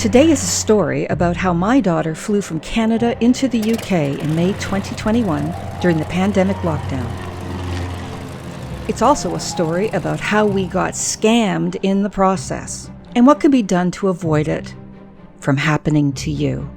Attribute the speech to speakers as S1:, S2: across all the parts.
S1: Today is a story about how my daughter flew from Canada into the UK in May 2021 during the pandemic lockdown. It's also a story about how we got scammed in the process and what can be done to avoid it from happening to you.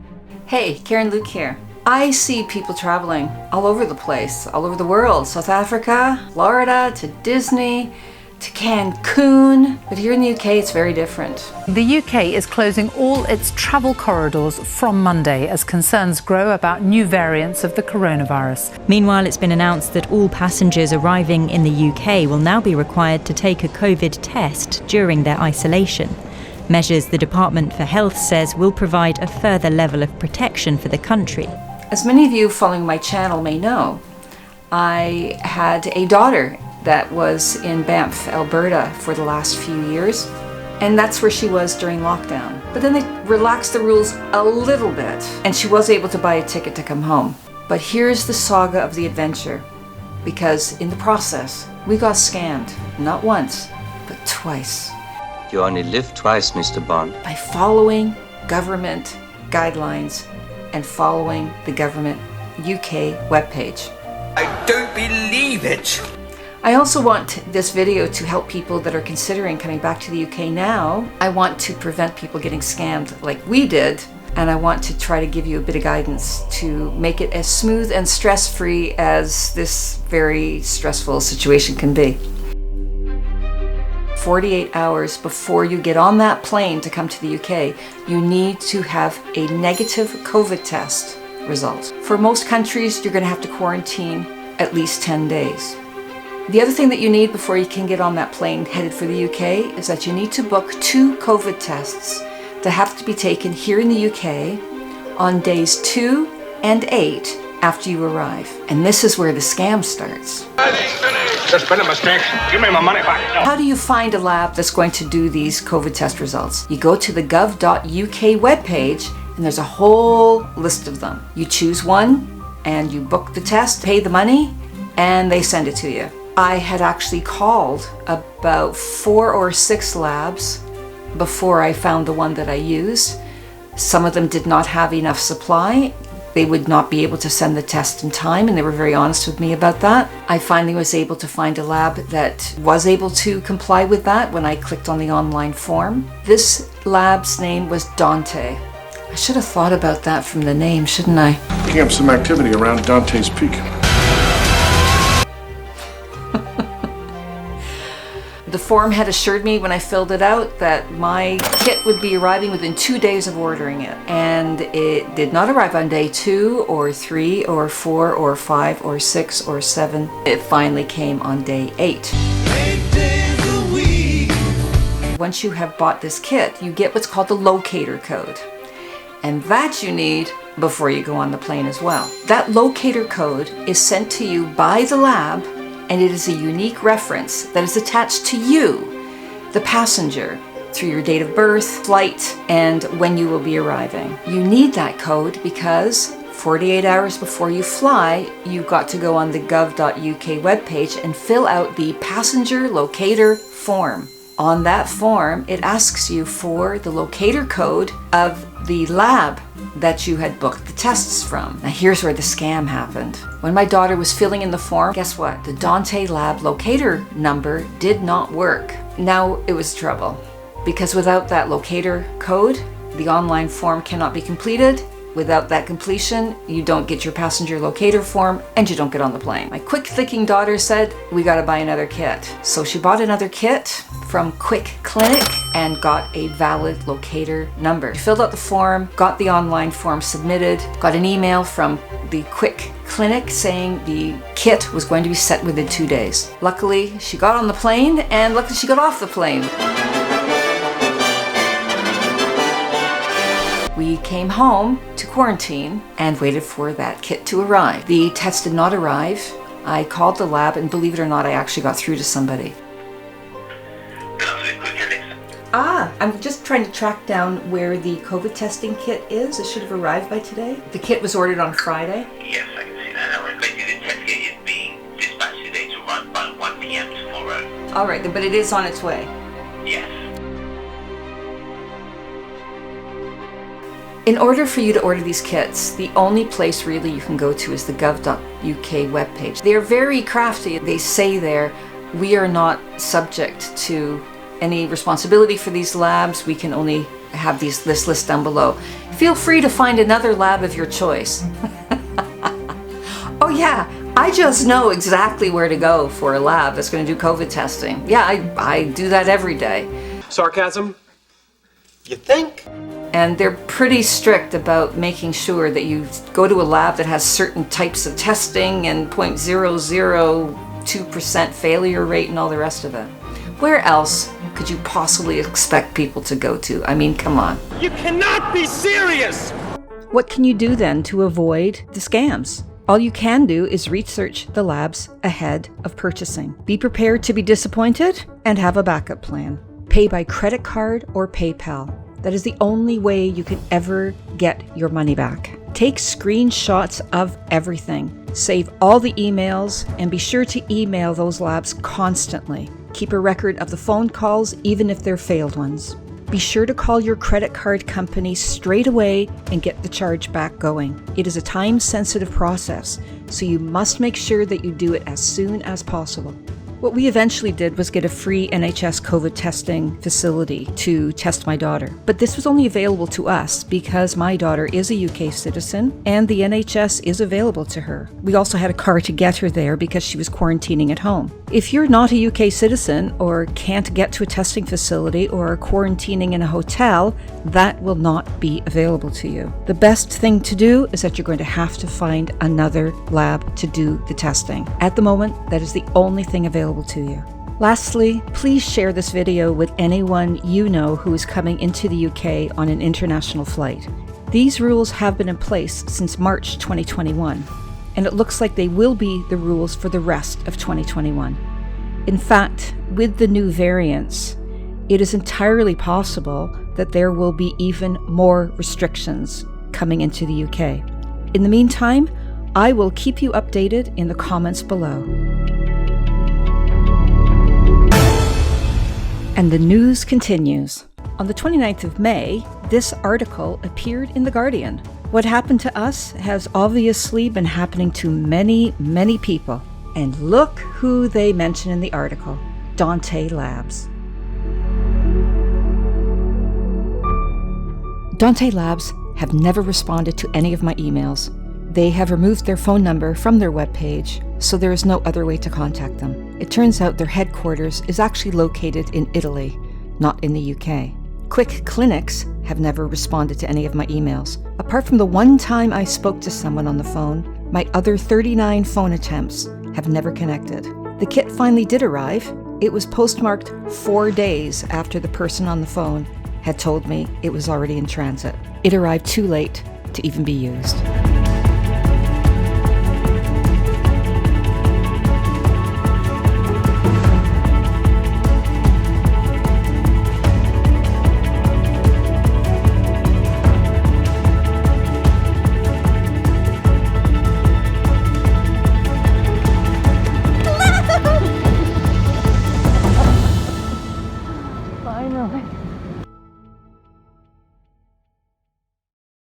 S1: Hey, Karen Luke here. I see people traveling all over the place, all over the world. South Africa, Florida, to Disney, to Cancun. But here in the UK, it's very different.
S2: The UK is closing all its travel corridors from Monday as concerns grow about new variants of the coronavirus.
S3: Meanwhile, it's been announced that all passengers arriving in the UK will now be required to take a COVID test during their isolation. Measures the Department for Health says will provide a further level of protection for the country.
S1: As many of you following my channel may know, I had a daughter that was in Banff, Alberta for the last few years, and that's where she was during lockdown. But then they relaxed the rules a little bit, and she was able to buy a ticket to come home. But here's the saga of the adventure, because in the process, we got scammed, not once, but twice.
S4: You only live twice, Mr. Bond.
S1: By following government guidelines and following the government UK webpage.
S5: I don't believe it!
S1: I also want this video to help people that are considering coming back to the UK now. I want to prevent people getting scammed like we did, and I want to try to give you a bit of guidance to make it as smooth and stress-free as this very stressful situation can be. 48 hours before you get on that plane to come to the UK, you need to have a negative COVID test result. For most countries, you're going to have to quarantine at least 10 days. The other thing that you need before you can get on that plane headed for the UK is that you need to book 2 COVID tests that have to be taken here in the UK on days 2 and 8 after you arrive. And this is where the scam starts.
S5: There's been a mistake. Give me my money back.
S1: How do you find a lab that's going to do these COVID test results? You go to the gov.uk webpage and there's a whole list of them. You choose one and you book the test, pay the money, and they send it to you. I had actually called about 4 or 6 labs before I found the one that I used. Some of them did not have enough supply. They would not be able to send the test in time, and they were very honest with me about that. I finally was able to find a lab that was able to comply with that when I clicked on the online form. This lab's name was Dante. I should have thought about that from the name, shouldn't I?
S6: Picking up some activity around Dante's Peak.
S1: The form had assured me when I filled it out that my kit would be arriving within 2 days of ordering it. And it did not arrive on day 2 or 3 or 4 or 5 or 6 or 7. It finally came on day 8.
S5: 8 days a week.
S1: Once you have bought this kit, you get what's called the Locator Code. And that you need before you go on the plane as well. That Locator Code is sent to you by the lab, and it is a unique reference that is attached to you, the passenger, through your date of birth, flight, and when you will be arriving. You need that code because 48 hours before you fly, you've got to go on the gov.uk webpage and fill out the passenger locator form. On that form, it asks you for the locator code of the lab that you had booked the tests from. Now here's where the scam happened. When my daughter was filling in the form, guess what? The Dante Lab locator number did not work. Now it was trouble, because without that locator code, the online form cannot be completed. Without that completion, you don't get your passenger locator form and you don't get on the plane. My quick thinking daughter said, we gotta buy another kit. So she bought another kit from Quick Clinic and got a valid locator number. She filled out the form, got the online form submitted, got an email from the Quick Clinic saying the kit was going to be set within 2 days. Luckily, she got on the plane, and luckily she got off the plane. We came home to quarantine and waited for that kit to arrive. The test did not arrive. I called the lab, and believe it or not, I actually got through to somebody. I'm just trying to track down where the COVID testing kit is. It should have arrived by today. The kit was ordered on Friday.
S7: Yes, I can see that. Basically, the test kit is being dispatched today to run by 1 p.m. tomorrow.
S1: All right, but it is on its way.
S7: Yes.
S1: In order for you to order these kits, the only place really you can go to is the gov.uk webpage. They're very crafty. They say there, we are not subject to any responsibility for these labs. We can only have this list down below. Feel free to find another lab of your choice. Oh yeah, I just know exactly where to go for a lab that's going to do COVID testing. Yeah, I do that every day.
S8: Sarcasm? You think?
S1: And they're pretty strict about making sure that you go to a lab that has certain types of testing and 0.002% failure rate and all the rest of it. Where else could you possibly expect people to go to? I mean, come on.
S8: You cannot be serious!
S1: What can you do then to avoid the scams? All you can do is research the labs ahead of purchasing. Be prepared to be disappointed and have a backup plan. Pay by credit card or PayPal. That is the only way you can ever get your money back. Take screenshots of everything. Save all the emails and be sure to email those labs constantly. Keep a record of the phone calls, even if they're failed ones. Be sure to call your credit card company straight away and get the charge back going. It is a time-sensitive process, so you must make sure that you do it as soon as possible. What we eventually did was get a free NHS COVID testing facility to test my daughter. But this was only available to us because my daughter is a UK citizen and the NHS is available to her. We also had a car to get her there because she was quarantining at home. If you're not a UK citizen or can't get to a testing facility or are quarantining in a hotel, that will not be available to you. The best thing to do is that you're going to have to find another lab to do the testing. At the moment, that is the only thing available to you. Lastly, please share this video with anyone you know who is coming into the UK on an international flight. These rules have been in place since March 2021, and it looks like they will be the rules for the rest of 2021. In fact, with the new variants, it is entirely possible that there will be even more restrictions coming into the UK. In the meantime, I will keep you updated in the comments below. And the news continues. On the 29th of May, this article appeared in The Guardian. What happened to us has obviously been happening to many, many people. And look who they mention in the article, Dante Labs. Dante Labs have never responded to any of my emails. They have removed their phone number from their webpage, so there is no other way to contact them. It turns out their headquarters is actually located in Italy, not in the UK. Quick Clinics have never responded to any of my emails. Apart from the one time I spoke to someone on the phone, my other 39 phone attempts have never connected. The kit finally did arrive. It was postmarked 4 days after the person on the phone had told me it was already in transit. It arrived too late to even be used.